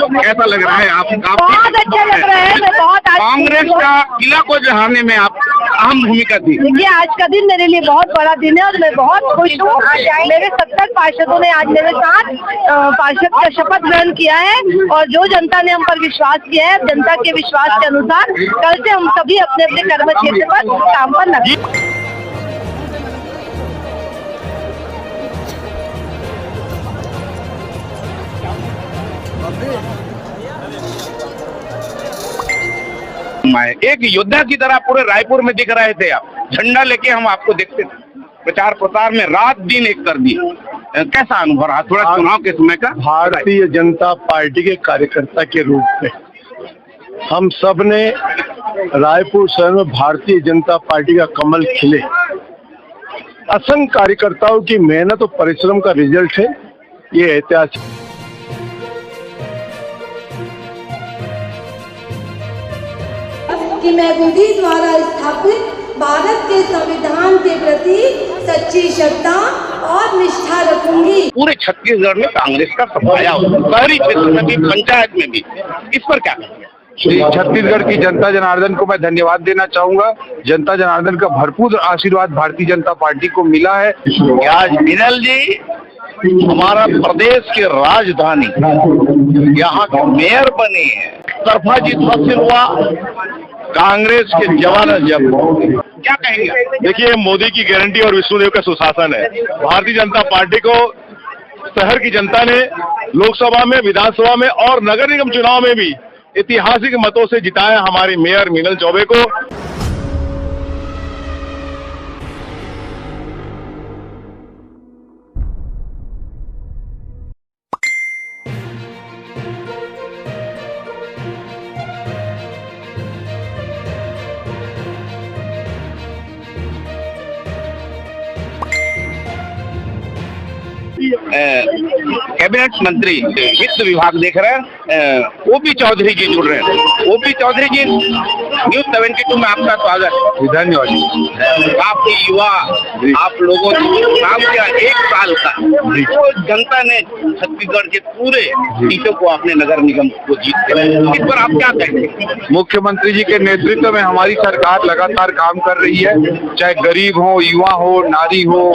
कैसा लग रहा है? आप बहुत अच्छा लग रहा है। मैं बहुत कांग्रेस का किला को जहाने में आप अहम भूमिका थी। देखिए, आज का दिन मेरे लिए बहुत बड़ा दिन है और मैं बहुत खुश हूँ। मेरे 70 पार्षदों ने आज मेरे साथ पार्षद का शपथ ग्रहण किया है और जो जनता ने हम पर विश्वास किया है, जनता के विश्वास के अनुसार कल से हम सभी अपने अपने कर्म क्षेत्र पर काम पर लगे। एक योद्धा की तरह पूरे रायपुर में दिख रहे थे आप, झंडा लेके हम आपको देखते थे प्रचार प्रसार में, रात दिन एक कर दिए। कैसा अनुभव रहा थोड़ा चुनाव के समय का? भारतीय जनता पार्टी के कार्यकर्ता के रूप में हम सब ने रायपुर शहर में भारतीय जनता पार्टी का कमल खिले। असंख्य कार्यकर्ताओं की मेहनत और परिश्रम का रिजल्ट है ये ऐतिहासिक। कि मैं विधि द्वारा स्थापित भारत के संविधान के प्रति सच्ची श्रद्धा और निष्ठा रखूंगी। पूरे छत्तीसगढ़ में कांग्रेस का सफाया शहरी क्षेत्र में भी, पंचायत में भी, इस पर क्या कहेंगे? छत्तीसगढ़ की जनता जनार्दन को मैं धन्यवाद देना चाहूंगा। जनता जनार्दन का भरपूर आशीर्वाद भारतीय जनता पार्टी को मिला है। आज विनल जी हमारा प्रदेश के राजधानी यहाँ के मेयर बने हैं, तरफा जीत हासिल हुआ, कांग्रेस के जवान जब क्या कहेंगे? देखिए, मोदी की गारंटी और विष्णुदेव का सुशासन है। भारतीय जनता पार्टी को शहर की जनता ने लोकसभा में, विधानसभा में और नगर निगम चुनाव में भी ऐतिहासिक मतों से जिताया हमारे मेयर मीनल चौबे को। कैबिनेट मंत्री वित्त विभाग देख रहे हैं, ओपी चौधरी जी जुड़ रहे हैं। ओपी चौधरी जी, न्यूज़ 72 में आपका स्वागत। धन्यवाद। आपके युवा, आप लोगों ने काम किया 1 साल का, तो जनता ने छत्तीसगढ़ के पूरे सीटों को अपने नगर निगम को जीते। इस पर आप क्या कहेंगे? मुख्यमंत्री जी के नेतृत्व में हमारी सरकार लगातार काम कर रही है, चाहे गरीब हो, युवा हो, नारी हो,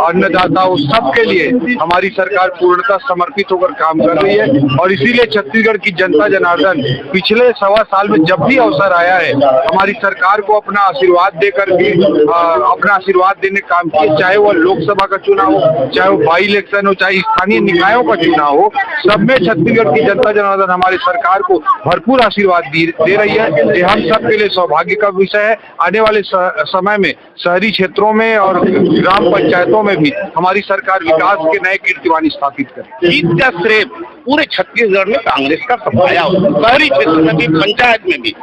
अन्नदाता हो, सबके लिए हमारी सरकार पूर्णतः समर्पित होकर काम कर रही है। और इसीलिए छत्तीसगढ़ की जनता जनार्दन पिछले 1.25 साल में जब भी अवसर आया है, हमारी सरकार को अपना आशीर्वाद देकर भी अपना आशीर्वाद देने काम किए। चाहे वो लोकसभा का चुनाव हो, चाहे वो बाई इलेक्शन हो, चाहे स्थानीय निकायों का चुनाव हो, सब में छत्तीसगढ़ की जनता जनार्दन हमारी सरकार को भरपूर आशीर्वाद दे रही है। ये हम सबके लिए सौभाग्य का विषय है। आने वाले समय में शहरी क्षेत्रों में और ग्राम पंचायतों में भी हमारी सरकार विकास के नए कीर्तिमान स्थापित करे। जीत का श्रेय पूरे छत्तीसगढ़ में कांग्रेस का सफाया शहरी क्षेत्र में भी, पंचायत में भी,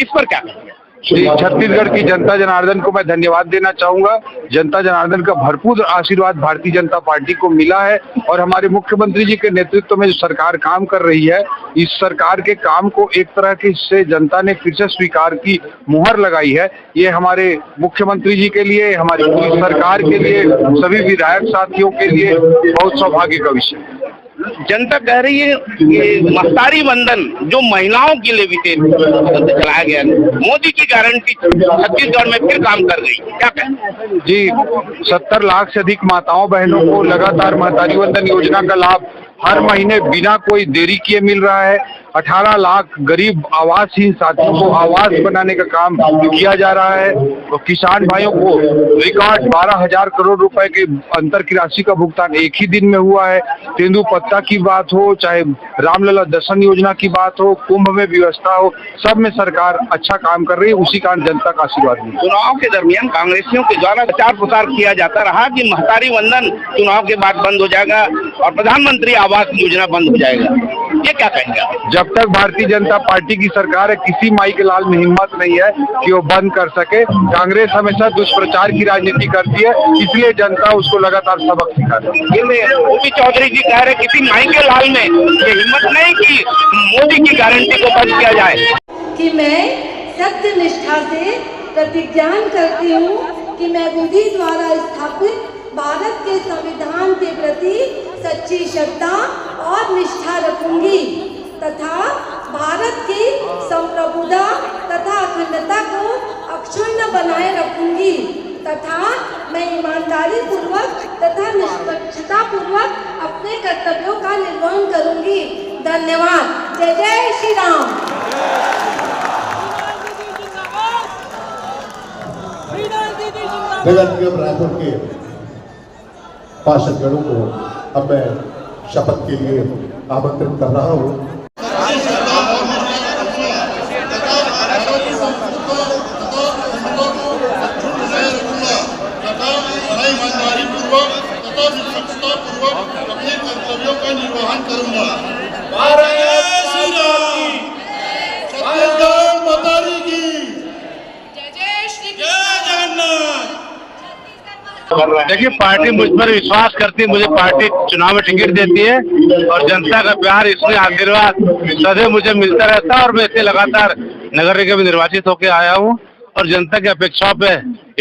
इस पर क्या कहेंगे? छत्तीसगढ़ की जनता जनार्दन को मैं धन्यवाद देना चाहूंगा। जनता जनार्दन का भरपूर आशीर्वाद भारतीय जनता पार्टी को मिला है और हमारे मुख्यमंत्री जी के नेतृत्व में जो सरकार काम कर रही है, इस सरकार के काम को एक तरह की से जनता ने फिर से स्वीकार की मुहर लगाई है। ये हमारे मुख्यमंत्री जी के लिए, हमारी पूरी सरकार के लिए, सभी विधायक साथियों के लिए बहुत सौभाग्य का विषय है। जनता कह रही है कि महतारी वंदन जो महिलाओं के लिए विशेष चलाया गया, मोदी की गारंटी छत्तीसगढ़ में फिर काम कर रही है, क्या कहें? जी, 70 लाख से अधिक माताओं बहनों को लगातार महतारी वंदन योजना का लाभ हर महीने बिना कोई देरी किए मिल रहा है। 18 लाख गरीब आवासहीन साथियों को आवास बनाने का काम किया जा रहा है। तो किसान भाइयों को रिकॉर्ड 12,000 करोड़ रुपए के अंतर की राशि का भुगतान एक ही दिन में हुआ है। तेंदुपत्ता की बात हो, चाहे रामलला दर्शन योजना की बात हो, कुंभ में व्यवस्था हो, सब में सरकार अच्छा काम कर रही है। उसी कारण जनता का आशीर्वाद मिला। चुनाव के दरमियान कांग्रेसियों के द्वारा प्रचार प्रसार किया जाता रहा कि महतारी वंदन चुनाव के बाद बंद हो जाएगा और प्रधानमंत्री आवास योजना बंद हो जाएगा, ये क्या कहेंगे? जब तक भारतीय जनता पार्टी की सरकार है, किसी माई के लाल में हिम्मत नहीं है कि वो बंद कर सके। कांग्रेस हमेशा दुष्प्रचार की राजनीति करती है, इसलिए जनता उसको लगातार सबक सिखा रही है। ओपी चौधरी जी कह रहे किसी माई के लाल में ये हिम्मत नहीं कि मोदी की गारंटी को बंद किया जाए। कि मैं सत्य निष्ठा से प्रतिज्ञान करती हूँ कि मैं विधि द्वारा स्थापित भारत के संविधान के प्रति सच्ची श्रद्धा और निष्ठा रखूंगी संप्रभुता तथा अखंडता को अक्षुण्ण बनाए रखूंगी तथा मैं ईमानदारी पूर्वक तथा निष्पक्षता पूर्वक अपने कर्तव्यों का निर्वहन करूंगी। धन्यवाद। जय जय श्री राम। नगर निगम रायपुर के पार्षदगणों को अब मैं शपथ के लिए आमंत्रित कर रहा हूँ। ईमानदारी पूर्वक तथा निष्पक्षता पूर्वक अपने कर्तव्यों का निर्वहन करूंगा। छत्तीसगढ़ माता की जय जय श्री जगन्नाथ। देखिए, पार्टी मुझ पर विश्वास करती है, मुझे पार्टी चुनाव में टिकट देती है और जनता का प्यार, इसमें आशीर्वाद सदैव मुझे मिलता रहता है और मैं इससे लगातार नगर निगम में निर्वाचित होकर आया हूँ और जनता की अपेक्षाओं पे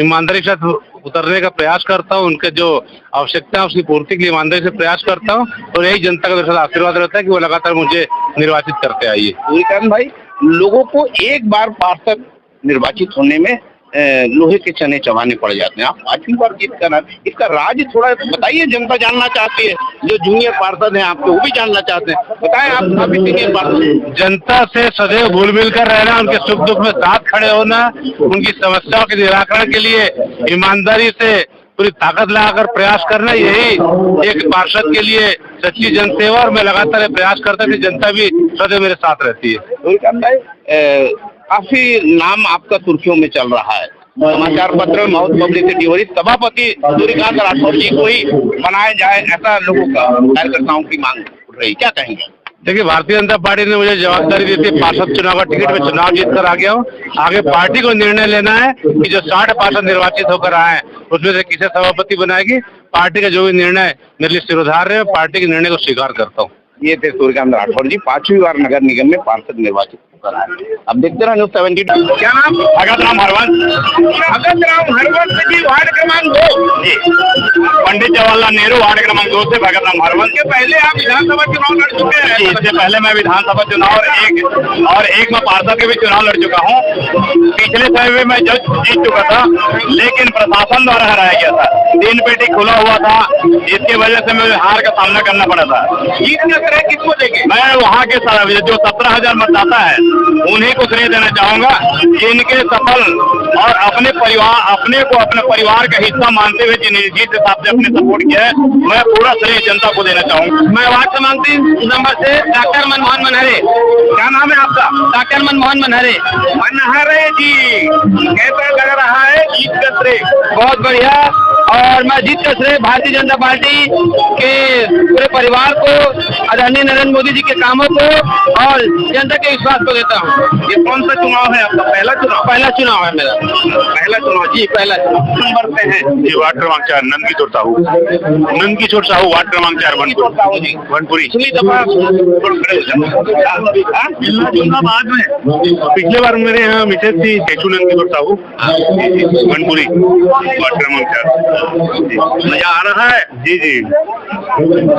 ईमानदारी के साथ उतरने का प्रयास करता हूँ। उनके जो आवश्यकता है उसकी पूर्ति के लिए ईमानदारी से प्रयास करता हूँ और यही जनता का मेरे साथ आशीर्वाद रहता है कि वो लगातार मुझे निर्वाचित करते आइए। सूर्यकांत भाई, लोगों को एक बार पार्षद निर्वाचित होने में लोहे के चने चबाने पड़ जाते हैं। आप 5वीं बार जीत कर इसका राज थोड़ा बताइए, जनता जानना चाहती है। जो जूनियर पार्षद हैं आपके, वो भी जानना चाहते हैं, बताएं आप काफी सीनियर पार्षद। जनता से सदैव घुल मिल कर रहना, उनके सुख दुख में साथ खड़े होना, उनकी समस्याओं के निराकरण के लिए ईमानदारी से पूरी ताकत लगाकर प्रयास करना, यही एक पार्षद के लिए सच्ची जनसेवा। और मैं लगातार प्रयास करता कि जनता भी सदैव मेरे साथ रहती है। सूर्यकांत भाई, काफी नाम आपका सुर्खियों में चल रहा है, समाचार पत्र में बहुत पब्लिसिटी हो रही। सभापति सूर्यकांत राठौर जी को ही बनाया जाए, ऐसा लोगों का कार्यकर्ताओं की मांग उठ रही, क्या कहेंगे? देखिए, भारतीय जनता पार्टी ने मुझे जवाबदारी दी थी, पार्षद चुनाव का टिकट में चुनाव जीत कर आ गया हूँ। आगे पार्टी को निर्णय लेना है कि जो 60 पार्षद निर्वाचित होकर आए हैं उसमें से किसे सभापति बनाएगी। पार्टी का जो भी निर्णय मेरे लिए सिरोधार्य है, पार्टी के निर्णय को स्वीकार करता हूँ। ये थे सूर्यकांत राठौर जी, 5वीं बार नगर निगम में पार्षद निर्वाचित होकर आए। अब देखते रहो न्यूज़ 72। क्या नाम? भगत राम हरवंश। भगत राम हरवंश जी, वार्ड क्रमांक 2 जी, पंडित जवाहरलाल नेहरू वार्ड क्रमांक 2 से भगत राम हरवंश। के पहले आप विधानसभा चुनाव लड़ चुके हैं? इससे पहले मैं विधानसभा चुनाव और एक में पार्षद के भी चुनाव लड़ चुका हूँ। पिछले समय में मैं जज जीत चुका था, लेकिन प्रशासन द्वारा हराया गया था। 3 पेटी खुला हुआ था, इसकी वजह से मुझे हार का सामना करना पड़ा था। जीत का श्रेय किसको देंगे? मैं वहाँ के जो 17,000 मतदाता है उन्हीं को श्रेय देना चाहूंगा, जिनके सफल और अपने परिवार का हिस्सा मानते हुए जिन जीत हिसाब से अपने सपोर्ट किया है, मैं पूरा श्रेय जनता को देना चाहूंगा। मैं वार्ड क्रमांक 3 नंबर से डॉक्टर मनमोहन मनहरे। क्या नाम है आपका? डॉक्टर मनमोहन मनहरे। मनहरे जी, कैसा लग रहा है जीत का श्रेय? बहुत बढ़िया, और मैं जीत का श्रेय भारतीय जनता पार्टी के पूरे परिवार को, आदरणीय नरेंद्र मोदी जी के कामों को और जनता के विश्वास को देता हूँ। ये कौन सा चुनाव है आपका? पहला चुनाव है मेरा। पहला चुनाव जी, पहला नंबर पे है जी। वार्ड क्रमांक 4 नंदकिशोर साहू, वार्ड क्रमांक 4 वनपुरी। पिछली दफा बाद में पिछले बार मेरे यहाँ मिसेज थी केशु नंदकिशोर साहू, वनपुरी, वार्ड क्रमांक 4। मजा आ रहा है जी जी।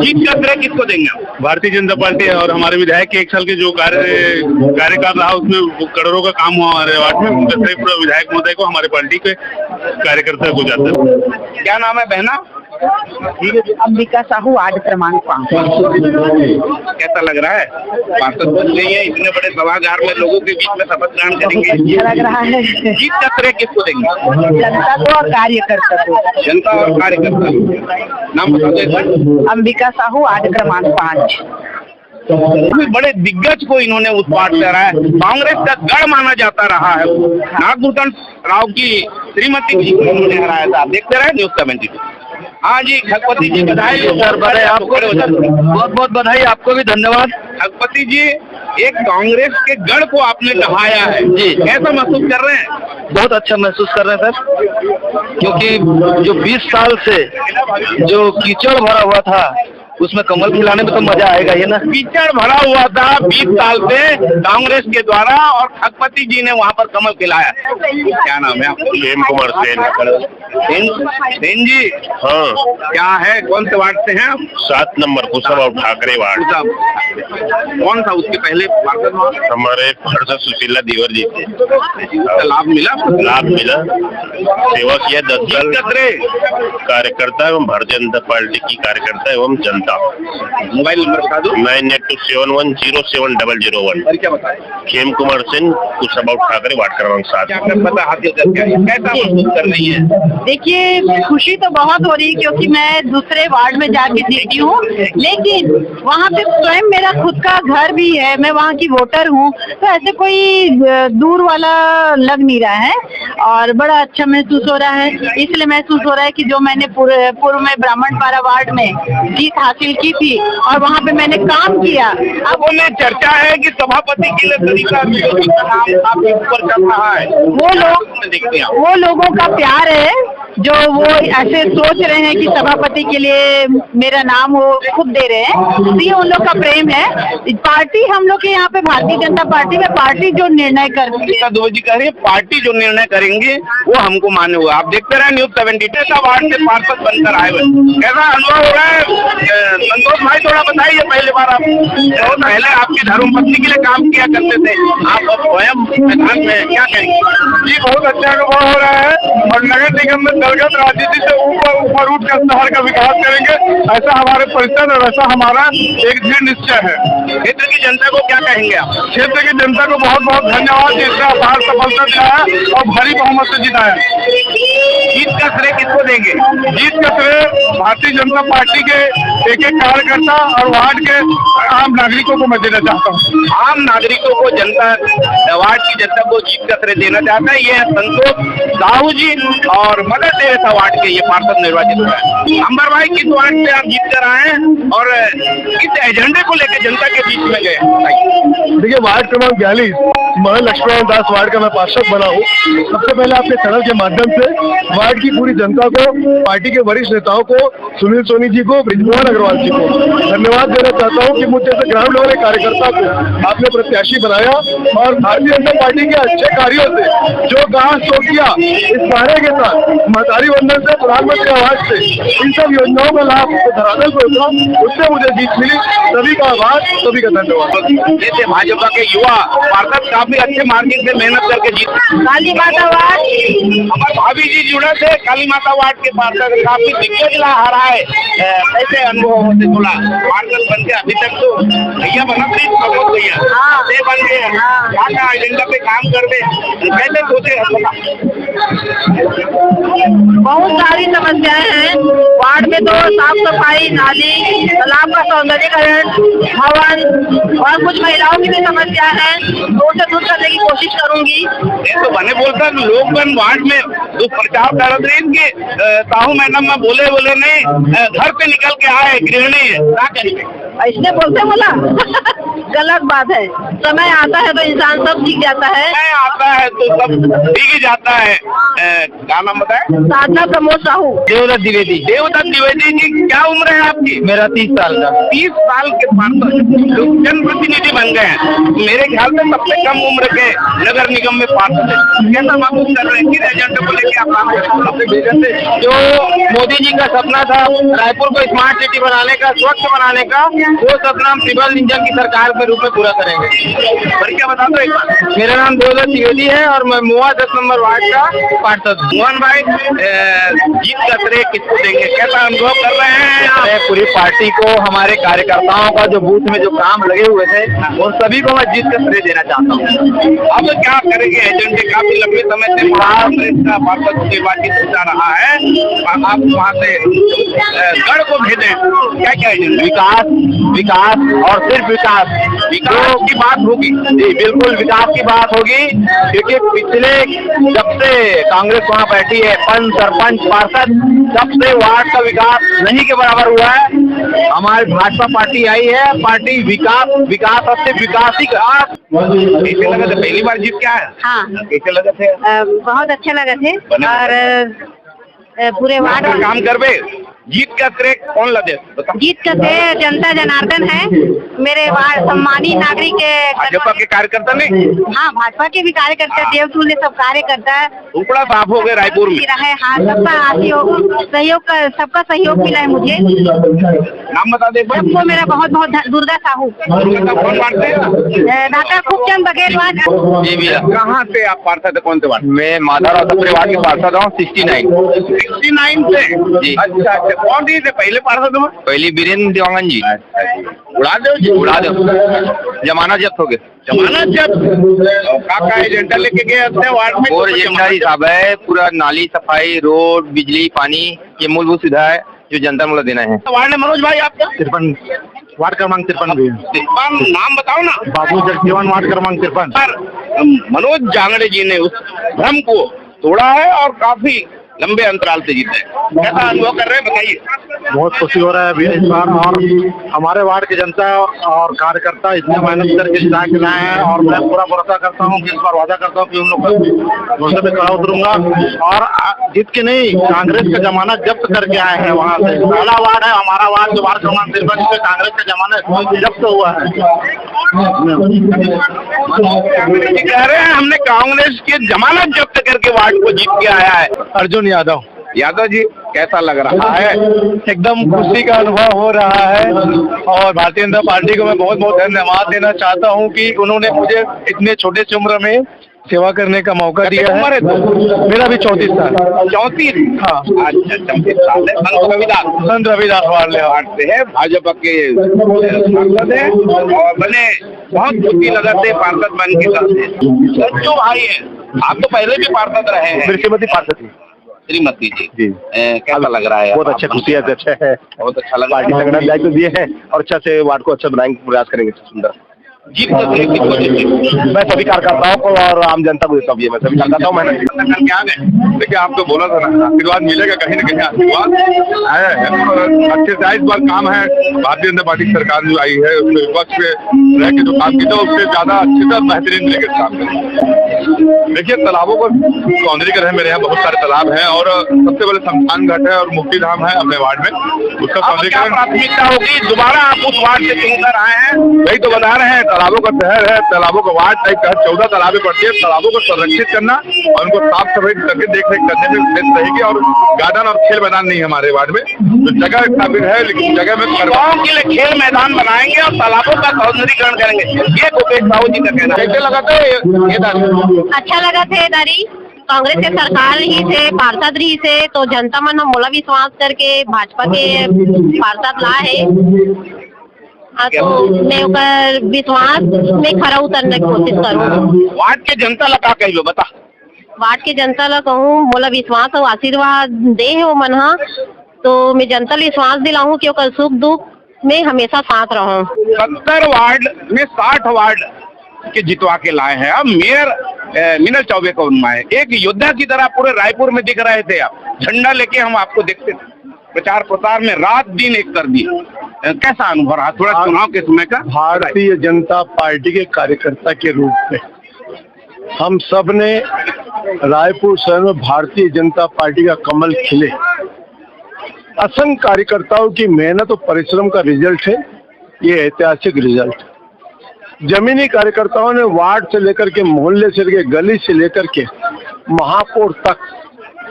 जीत का श्रेय किसको देंगे? भारतीय जनता पार्टी और हमारे विधायक के 1 साल के जो कार्यकाल रहा उसमें करोड़ों का काम हुआ हमारे वार्ड में, उनका श्रेय पूरा विधायक महोदय को, हमारे पार्टी के कार्यकर्ता को जाता है। क्या नाम है बहना? अंबिका साहू, वार्ड क्रमांक 5। कैसा लग रहा है? पार्षद बन गई है, इतने बड़े सभागार में लोगों के बीच में शपथ ग्रहण करेंगे। अच्छा लग रहा है। जीत का श्रेय किसको देंगे? जनता को और कार्यकर्ता को। जनता और कार्यकर्ता। नाम बता दें। अंबिका साहू, वार्ड क्रमांक 5। बड़े दिग्गज को इन्होंने उत्पाद कराया है, कांग्रेस का गढ़ माना जाता रहा है। नागभूषण राव की श्रीमती जी को इन्होंने हराया था। देखते रहे न्यूज़ 72। हाँ जी, खगपति जी बधाई सर, आपको बहुत बहुत बधाई, आपको भी धन्यवाद। खगपति जी, एक कांग्रेस के गढ़ को आपने दबाया है जी, कैसा महसूस कर रहे हैं? बहुत अच्छा महसूस कर रहे हैं सर, क्योंकि जो 20 साल से जो कीचड़ भरा हुआ था उसमें कमल खिलाने में तो मजा आएगा ही ना। कीचड़ भरा हुआ था 20 साल से कांग्रेस के द्वारा और खगपति जी ने वहाँ पर कमल खिलाया। क्या नाम है आपका? खेम कुमार सेन जी। हाँ, क्या है, कौन से वार्ड से हैं आप? 7 नंबर कुशाभाऊ ठाकरे वार्ड। कौन था उसके पहले पार्षद? हमारे पार्षद सुशीला देवर जी थे। लाभ मिला? लाभ मिला, सेवा किया 10 साल। कार्यकर्ता एवं भारतीय जनता पार्टी की कार्यकर्ता एवं जनता। मोबाइल नंबर बता दो। 9827107001। और क्या बताए? खेम कुमार सिंह कुशाभाऊ ठाकरे वार्ड क्रमांक 7। क्या पता हासिल करके आई? कैसा महसूस कर रही है? देखिए, खुशी तो बहुत हो रही है क्योंकि मैं दूसरे वार्ड में जाके जीती हूँ, लेकिन वहाँ पे स्वयं मेरा खुद का घर भी है, मैं वहाँ की वोटर हूँ, तो ऐसे कोई दूर वाला लग नहीं रहा है और बड़ा अच्छा महसूस हो रहा है। इसलिए महसूस हो रहा है कि जो मैंने पूर्व में ब्राह्मणपारा वार्ड में जीत हासिल की थी और वहाँ पे मैंने काम किया। अब उन्हें चर्चा है कि सभापति के लिए तरीका आपके ऊपर चल रहा है। वो लोगों का प्यार है जो वो ऐसे सोच रहे हैं कि सभापति के लिए मेरा नाम वो खुद दे रहे हैं, ये उन लोग का प्रेम है। पार्टी हम लोग के यहाँ पे भारतीय जनता पार्टी में पार्टी जो निर्णय करती है, जी कह रही है पार्टी जो निर्णय करेंगे वो हमको माने हुए। आप देखते रहे न्यूज़ 72 का वार्ड से पार्षद बनकर आए हुए, कैसा अनुभव हो रहा है? संतोष भाई थोड़ा बताइए, पहले बार आप पहले आपकी धर्मपत्नी के लिए काम किया करते थे, आप स्वयं मैदान में, क्या कहेंगे? जी, बहुत अच्छा अनुभव हो रहा है और नगर निगम में दलगत राजनीति से ऊपर उठकर शहर का विकास करेंगे, ऐसा हमारे परिषद और ऐसा हमारा एक दृढ़ निश्चय है। क्षेत्र की जनता को क्या कहेंगे आप? क्षेत्र की जनता को बहुत बहुत धन्यवाद, जिसने अपार सफलता दिया है और भारी बहुमत से जिताया। जीत का श्रेय किसको देंगे? जीत का श्रेय भारतीय जनता पार्टी के एक कार्यकर्ता और वार्ड के आम नागरिकों को मैं देना चाहता हूँ। आम नागरिकों को, जनता, वार्ड की जनता को जीत का श्रेय देना चाहता है। ये है संतोष साहू जी और मदर टेरेसा वार्ड के ये पार्षद निर्वाचित हुआ है। अंबर भाई, किस वार्ड से आप जीत कर आए हैं और किस एजेंडे को लेकर जनता के बीच में गए? देखिए, वार्ड क्रमांक 42 महल लक्ष्मण दास वार्ड का मैं पार्षद बना हूँ। सबसे पहले आपके चैनल के माध्यम से वार्ड की पूरी जनता को, पार्टी के वरिष्ठ नेताओं को, सुनील सोनी जी को, ब्रिजमोहन अग्रवाल जी को धन्यवाद देना चाहता हूँ कि मुझ जैसे ग्राउंड लेवल कार्यकर्ता को आपने प्रत्याशी बनाया और भारतीय जनता पार्टी के अच्छे कार्यों से जो कहा सो किया, इस कार्य के साथ महतारी वंदन से, प्रधानमंत्री आवास से, इन सब योजनाओं का लाभ धरातल पर उठा, उससे मुझे जीत मिली। सभी का आभार, सभी का धन्यवाद। जैसे भाजपा के युवा पार्षद काफी अच्छे मार्जिन से मेहनत करके जीत। काली माता वार्ड, हमारे भाभी जी जुड़े थे काली माता वार्ड के पार्षद, काफी दिग्गज हरा है। कैसे अनुभव होते बोला पार्षद बन के? अभी तक तो भैया बना थी, भैया बन गए, क्या एजेंडा पे काम कर दे, कैसे सोचे? बहुत सारी समस्याएं हैं वार्ड में, तो साफ सफाई, नाली, तालाब का सौंदर्यीकरण, भवन और कुछ महिलाओं की भी समस्या है, तो उसे दूर करने की कोशिश करूंगी। तो बने बोलता लोग वार्ड में जो प्रचार कर रहे हैं कि साहू मैडम में बोले नहीं, घर पे निकल के आए गृहिणी, क्या करेंगे? ऐसे बोलते बोला गलत बात है। समय आता है तो इंसान सब सीख जाता है, समय आता है तो सब सीख ही जाता है। क्या नाम बताए? साधना प्रमोद साहू। देवदत्त द्विवेदी। देवदत्त द्विवेदी जी, क्या उम्र है आपकी? मेरा 30 साल का। 30 साल के पार्षद जनप्रतिनिधि बन गए हैं, मेरे ख्याल से सबसे कम उम्र के नगर निगम में पार्षद है। कैसा महसूस कर रहे हैं? किस एजेंडे को लेकर आप काम कर रहे हैं? जो मोदी जी का सपना था रायपुर को स्मार्ट सिटी बनाने का, स्वच्छ बनाने का, वो सपना हम ट्रिपल इंजन की सरकार के रूप में पूरा करेंगे। क्या बता दो एक बार। मेरा नाम देवदत्त द्विवेदी है और मैं मुआ 10 नंबर वार्ड का पार्षद। मोहन भाई, जीत का श्रेय किसको देंगे? कैसा अनुभव कर रहे हैं? मैं पूरी पार्टी को, हमारे कार्यकर्ताओं का जो बूथ में जो काम लगे हुए थे उन सभी को मैं जीत का श्रेय देना चाहता हूँ। अब क्या करेंगे? एजेंडे काफी लंबे समय से कांग्रेस का पार्षद निर्वाचित होता रहा है, आप वहाँ से गढ़ को भेजे, क्या क्या एजेंडे? विकास और सिर्फ विकास की बात होगी। जी बिल्कुल, विकास की बात होगी, क्योंकि पिछले जब से कांग्रेस वहाँ बैठी है, पंच, सरपंच, पार्षद, जब से वार्ड का विकास नहीं के बराबर हुआ है। हमारी भाजपा पार्टी आई है, पार्टी विकास और सिर्फ विकास ही का। कैसे लगा था? पहली बार जीत क्या है? हाँ, कैसे लगा थे? बहुत अच्छे लगे थे और पूरे वार्ड वार्ड काम करबे जीत का श्रेय कौन लदे बता। जीत का श्रेय जनता जनार्दन है। मेरे वार्ड सम्मानित नागरिक भाजपा के कार्यकर्ता ने हाँ भाजपा के भी कार्यकर्ता देवतुल ने सब कार्यकर्ता है। टुकड़ा साफ हो गए रायपुर में रहे हाँ सबका सहयोग सबका सहयोग मिला है मुझे। नाम बता दे सबको मेरा बहुत बहुत दुर्गा साहू कौन बांटते हैं डॉक्टर खूबचंद बघेल वार्ड। जी भैया कहाँ से आप पार्षद है कौन से वार्ड। मैं माधवराव पूरे वार्ड के पार्षद हूँ 69 से जी। अच्छा कौन थी पहले पार्षद में पहली वीरेंद्र देवांगन जी। उड़ा दो जी उड़ा दो जमाना जब्त हो गए। जमानत जब काका एजेंडा लेके गए अपने वार्ड में और एजेंडा हिसाब है पूरा नाली सफाई रोड बिजली पानी ये मूलभूत सुविधा है जो जनता को देना है। वार्ड है मनोज भाई आपका 53 वार्ड क्रमांक 53 भी नाम बताओ ना। बाबू जगजीवन वार्ड क्रमांक 53। पर मनोज जांगड़े जी ने उस भ्रम को तोड़ा है और काफी लंबे अंतराल से जीते हैं। कैसा अनुभव कर रहे हैं बताइए। बहुत खुशी हो रहा है अभी इस बार और हमारे वार्ड की जनता और कार्यकर्ता इतने मेहनत करके जिता के लाए हैं और मैं पूरा भरोसा करता हूँ कि इस बार वादा करता हूँ कि उन लोग भरोसे पे खड़ा उतरूंगा और जीत के नहीं कांग्रेस का जमाना जब्त करके आए हैं। वहाँ से पहला वार्ड है हमारा वार्ड जो वार्ड क्रमांक 53 से कांग्रेस का जमाना जब्त हुआ है। कह रहे हैं हमने कांग्रेस की जमानत जब्त करके वार्ड को जीत के आया है। अर्जुन यादव जी कैसा लग रहा है। एकदम खुशी का अनुभव हो रहा है और भारतीय जनता पार्टी को मैं बहुत बहुत धन्यवाद देना चाहता हूं कि उन्होंने मुझे इतने छोटे से उम्र में सेवा करने का मौका दिया है। मेरा भी 34 साल। 34 हाँ अच्छा 34 साल है। संत रविदास वार्ड से है भाजपा के सांसद है और बने बहुत खुशी लगाते पार्षद बन के जो भाई है आप तो पहले भी पार्षद रहे हैं। श्रीमती पार्षद थी श्रीमती जी कैसा लग रहा है। बहुत अच्छा खुशी है अच्छा है बहुत अच्छा लगा। पार्टी संगठन दायित्व दिए हैं और अच्छा से वार्ड को अच्छा बनाएंगे प्रयास करेंगे सुंदर। जीत तो मैं सभी कार्यकर्ताओं को और आम जनता को देता हूँ। मैं सभी कार्यकर्ताओं मैंने क्या है देखिए आपको बोला था ना आशीर्वाद मिलेगा कहीं ना कहीं आशीर्वाद आया है। अच्छे से इस बार काम है। भारतीय जनता पार्टी सरकार जो आई है उसके विपक्ष में रह के जो काम किया उससे ज्यादा अच्छे से बेहतरीन तरीके से काम करें। देखिए तालाबों को सौंदर्यीकरण है। मेरे यहाँ बहुत सारे तालाब हैं और सबसे पहले शमशान घाट है और मुक्ति धाम है अपने वार्ड में। उसका सौंदर्यीकरण प्राथमिकता होगी। दोबारा आप उस वार्ड से चुनकर आए हैं वही तो बता रहे हैं। तालाबों का शहर है तालाबों का वार्ड टाइप का 14 तालाबें पड़ती है। तालाबों को संरक्षित करना और उनको साफ सफाई करके देख रेख करने में व्यस्त रहेगी। और गार्डन और खेल मैदान नहीं है हमारे वार्ड में तो जगह स्थापित है लेकिन जगह में गाँव के लिए खेल मैदान बनाएंगे और तालाबों का सौंदर्यीकरण करेंगे। ये भूपेश साहू जी का कहना है। कैसे लगा था ये अच्छा लगा थे दारी कांग्रेस के सरकार ही से पार्षद रही से तो जनता मन हम मोला विश्वास करके भाजपा के पार्षद ला है तो मैं उकर विश्वास में खरा उतरने की कोशिश करूँ। वार्ड के जनता लगा कही बता। वार्ड के जनता ला कहूँ मोला विश्वास और आशीर्वाद दे है वो मन तो मैं जनता ले विश्वास दिलाऊं कि ओकर सुख दुख में हमेशा साथ रहूं। 70 वार्ड में 60 वार्ड के जितवा के लाए हैं। अब मेयर मीनल चौबे को उन्माए एक योद्धा की तरह पूरे रायपुर में दिख रहे थे। आप झंडा लेके हम आपको देखते थे प्रचार प्रसार में रात दिन एक कर दी। कैसा अनुभव रहा थोड़ा चुनाव के समय का। भारतीय जनता पार्टी के कार्यकर्ता के रूप में हम सब ने रायपुर शहर में भारतीय जनता पार्टी का कमल खिले। असंख्य कार्यकर्ताओं की मेहनत और परिश्रम का रिजल्ट है ये ऐतिहासिक रिजल्ट। जमीनी कार्यकर्ताओं ने वार्ड से लेकर के मोहल्ले से लेकर गली से लेकर के महापौर तक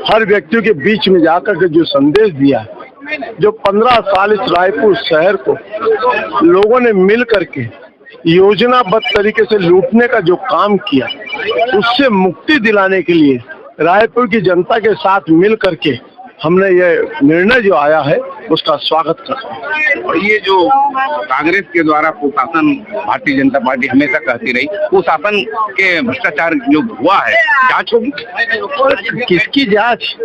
हर व्यक्ति के बीच में जाकर के जो संदेश दिया जो 15 साल इस रायपुर शहर को लोगों ने मिल करके योजनाबद्ध तरीके से लूटने का जो काम किया उससे मुक्ति दिलाने के लिए रायपुर की जनता के साथ मिल करके हमने ये निर्णय जो आया है उसका स्वागत करते हैं। और ये जो कांग्रेस के द्वारा कुशासन भारतीय जनता पार्टी हमेशा कहती रही कुशासन के भ्रष्टाचार जो हुआ है जांच होगी। किसकी जांच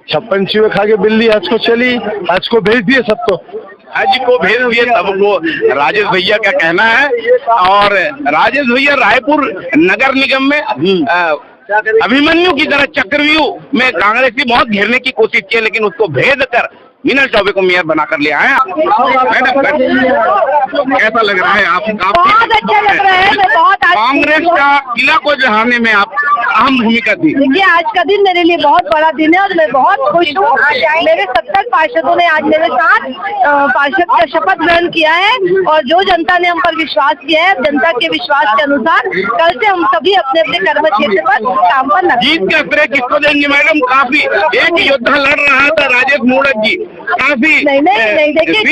56 चूहे खा के बिल्ली हज को चली हज को भेज दिए सबको हज को भेज दिए सबको। राजेश भैया का कहना है और राजेश भैया रायपुर नगर निगम में अभिमन्यु की तरह चक्रव्यूह में कांग्रेस की बहुत घेरने की कोशिश की लेकिन उसको भेद कर मीनल चौबे को मेयर बनाकर ले आए। मैडम कैसा लग रहा है आप? बहुत अच्छा लग रहा है। मैं बहुत कांग्रेस का किला को जहाने में आप अहम भूमिका थी। देखिए, आज का दिन मेरे लिए बहुत बड़ा दिन है और मैं बहुत खुश हूँ। मेरे 70 पार्षदों ने आज मेरे साथ पार्षद का शपथ ग्रहण किया है और जो जनता ने हम पर विश्वास किया है, जनता के विश्वास के अनुसार कल से हम सभी अपने अपने कर्म क्षेत्र पर काम पर लगे। जीत का श्रेय किसको देंगे मैडम? काफी एक योद्धा लड़ रहा था, राजेश मूणत जी, काफी नहीं, देखिए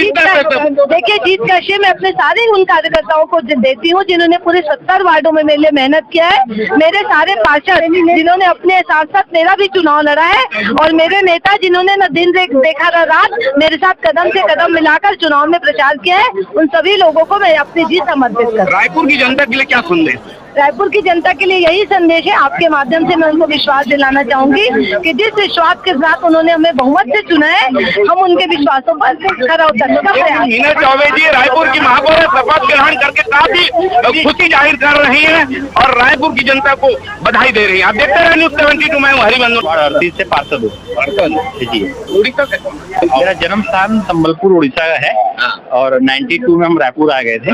जीत का श्रेय मैं अपने सारे उन कार्यकर्ताओं को देती हूँ जिन्होंने पूरे 70 वार्डों में मेरे लिए मेहनत किया है। मेरे सारे पार्षद जिन्होंने अपने साथ साथ मेरा भी चुनाव लड़ा है और मेरे नेता जिन्होंने न दिन देखा न रात मेरे साथ कदम से कदम मिलाकर चुनाव में प्रचार किया है, उन सभी लोगों को मैं अपनी जीत समर्पित करती हूँ। रायपुर की जनता के लिए क्या संदेश? रायपुर की जनता के लिए यही संदेश है, आपके माध्यम से मैं उनको विश्वास दिलाना चाहूंगी कि जिस विश्वास के साथ उन्होंने हमें बहुमत से चुना है, हम उनके विश्वासों पर खरा उतरने का प्रयास। मीना चौबे जी रायपुर की महापौर शपथ ग्रहण करके काफी खुशी जाहिर कर रही हैं और रायपुर की जनता को बधाई दे रही हैं। आप देखते रहे न्यूज़ 72। मैं हरिबंधन से पार्षद हूँ जी। उड़ीसा से। मेरा जन्म स्थान संबलपुर उड़ीसा का है और 92 में हम रायपुर आ गए थे।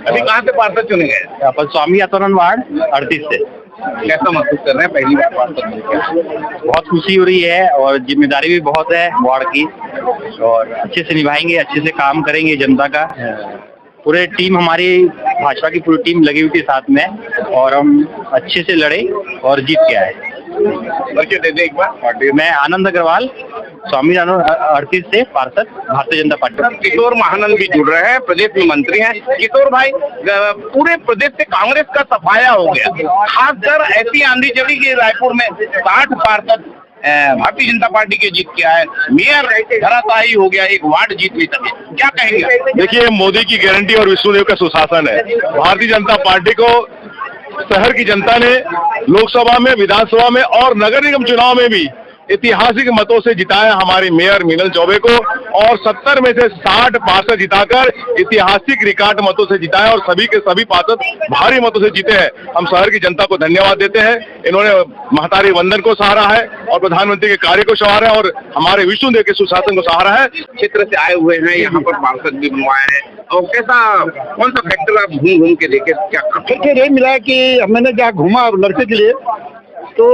अभी कहाँ से पार्षद चुने गए? अपन स्वामी आतोलन वार्ड 38 से। कैसा महसूस कर रहे हैं पहली बार पार्षद मिलकर? बहुत खुशी हो रही है और जिम्मेदारी भी बहुत है वार्ड की और अच्छे से निभाएंगे, अच्छे से काम करेंगे जनता का। पूरे टीम हमारी भाजपा की पूरी टीम लगी हुई थी साथ में और हम अच्छे से लड़े और जीत के आए। परिचय दे दे एक बार। मैं आनंद अग्रवाल स्वामी 38 से पार्षद भारतीय जनता पार्टी। किशोर महानंद भी जुड़ रहे हैं, प्रदेश में मंत्री हैं। किशोर भाई, पूरे प्रदेश से कांग्रेस का सफाया हो गया, खासकर ऐसी आंधी चली कि रायपुर में 60 पार्षद भारतीय जनता पार्टी के जीत के आए, मेयर धराशायी हो गया, एक वार्ड जीत नहीं सके, क्या कहेंगे? देखिए, मोदी की गारंटी और विष्णुदेव का सुशासन है। भारतीय जनता पार्टी को शहर की जनता ने लोकसभा में, विधानसभा में और नगर निगम चुनाव में भी ऐतिहासिक मतों से जिताया हमारे मेयर मीनल चौबे को और 70 में से 60 पार्षद जिताकर ऐतिहासिक रिकॉर्ड मतों से जिताया और सभी के सभी पार्षद भारी मतों से जीते हैं। हम शहर की जनता को धन्यवाद देते हैं। इन्होंने महतारी वंदन को सहारा है और प्रधानमंत्री के कार्य को सहारा है और हमारे विष्णुदेव के सुशासन को सहारा है। क्षेत्र से आए हुए हैं, यहाँ पर पार्षद भी बनवाए हैं और कैसा, कौन सा फैक्टर आप घूम के देखे? क्या फैक्टर ये मिला कि मैंने जहाँ घूमा लड़के के लिए, तो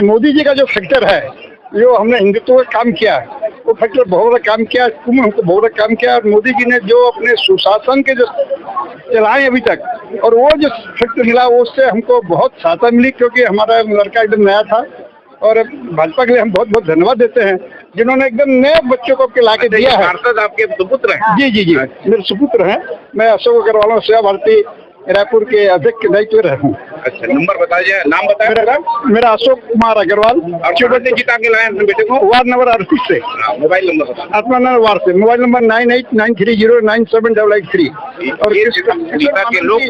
मोदी जी का जो फैक्टर है, जो हमने हिंदुत्व का काम किया है, वो फैक्टर बहुत बड़ा काम किया, हमको बहुत बड़ा काम किया। और मोदी जी ने जो अपने सुशासन के जो चलाए अभी तक, और वो जो फैक्टर मिला वो उससे हमको बहुत सहायता मिली, क्योंकि हमारा लड़का एकदम नया था। और भाजपा के लिए हम बहुत बहुत धन्यवाद देते हैं जिन्होंने एकदम नए बच्चों को ला के दिया है। पार्षद आपके सुपुत्र हैं? जी जी जी, मेरे सुपुत्र हैं। मैं अशोक अग्रवाल सेवा भारती रायपुर के अध्यक्ष के दायित्व रहा हूँ। अच्छा, नंबर बताइए, नाम बताइए। मेरा अशोक कुमार अग्रवाल। और चौबे जिता के लाए अपने बेटे को? वार्ड नंबर 38 से। मोबाइल नंबर बताइए। आत्मानंद वार्ड से। Mobile number 9893097883। और उड़ीसा के लोग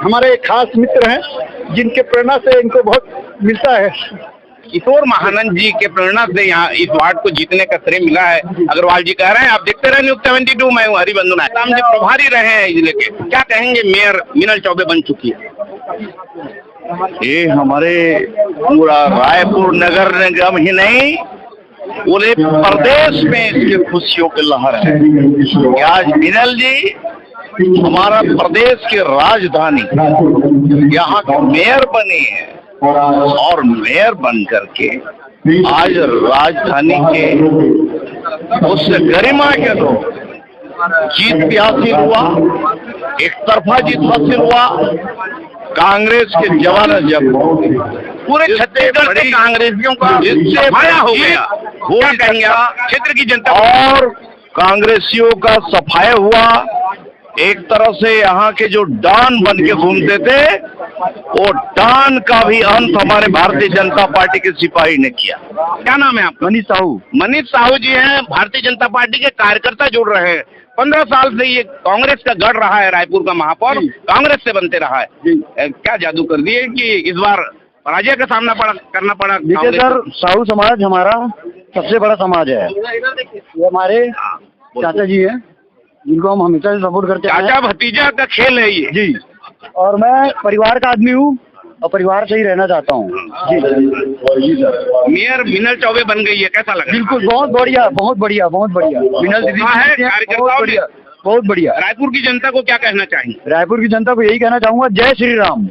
हमारे खास मित्र हैं जिनके प्रेरणा से इनको बहुत मिलता है। किशोर महानंद जी के प्रेरणा से यहाँ इस वार्ड को जीतने का श्रेय मिला है, अग्रवाल जी कह रहे हैं। आप देखते रहे न्यूज़ 72। मैं हूँ हरिबंधन। राम जी प्रभारी रहे हैं जिले के, क्या कहेंगे? मेयर मीनल चौबे बन चुकी है। ये हमारे पूरा रायपुर नगर निगम ही नहीं, पूरे प्रदेश में इसकी खुशियों की लहर है कि आज मीनल जी हमारा प्रदेश की राजधानी यहाँ के मेयर बनी है और मेयर बन करके आज राजधानी के उस गरिमा के दो जीत भी हासिल हुआ, एक तरफा जीत हासिल हुआ। कांग्रेस के जवान जब पूरे छत्तीसगढ़ के कांग्रेसियों का इससे सफाया हो गया, क्या कहेंगे क्षेत्र की जनता? और कांग्रेसियों का सफाया हुआ। एक तरह से यहाँ के जो डॉन बन के घूमते थे, वो डॉन का भी अंत हमारे भारतीय जनता पार्टी के सिपाही ने किया। क्या नाम है आपका? मनीष साहू। मनीष साहू जी हैं, भारतीय जनता पार्टी के कार्यकर्ता जुड़ रहे हैं। 15 साल से ये कांग्रेस का गढ़ रहा है, रायपुर का महापौर कांग्रेस से बनते रहा है। क्या जादू कर दिए कि इस बार पराजय का सामना करना पड़ा? देखिए सर, साहू समाज हमारा सबसे बड़ा समाज है। ये हमारे चाचा जी हैं जिनको हम हमेशा से सपोर्ट करते हैं। चाचा भतीजा का खेल है ये जी। और मैं परिवार का आदमी हूँ और परिवार से ही रहना चाहता हूँ जी। मेयर मीनल चौबे बन गई है, कैसा लगा? बिल्कुल, बहुत बढ़िया, बहुत बढ़िया, बहुत बढ़िया। मीनल दीदी है कार्यकर्ताओं ने बहुत बढ़िया। रायपुर की जनता को क्या कहना चाहिए? रायपुर की जनता को यही कहना चाहूंगा, जय श्री राम,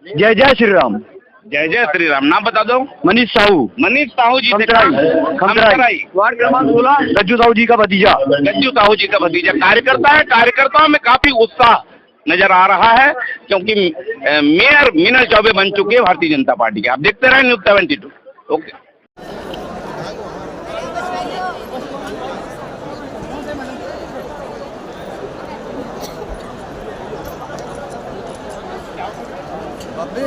जय जय श्री राम। जय जय श्री राम। नाम बता दो। मनीष साहू। मनीष साहू जी से खमतराई। वार्ड क्रमांक 16, गज्जू साहू जी का भतीजा। गज्जू साहू जी का भतीजा कार्यकर्ता है। कार्यकर्ताओं में काफी उत्साह नजर आ रहा है क्योंकि मेयर मीनल चौबे बन चुके हैं भारतीय जनता पार्टी के। आप देखते रहे न्यूज़ 72। ओके। अबे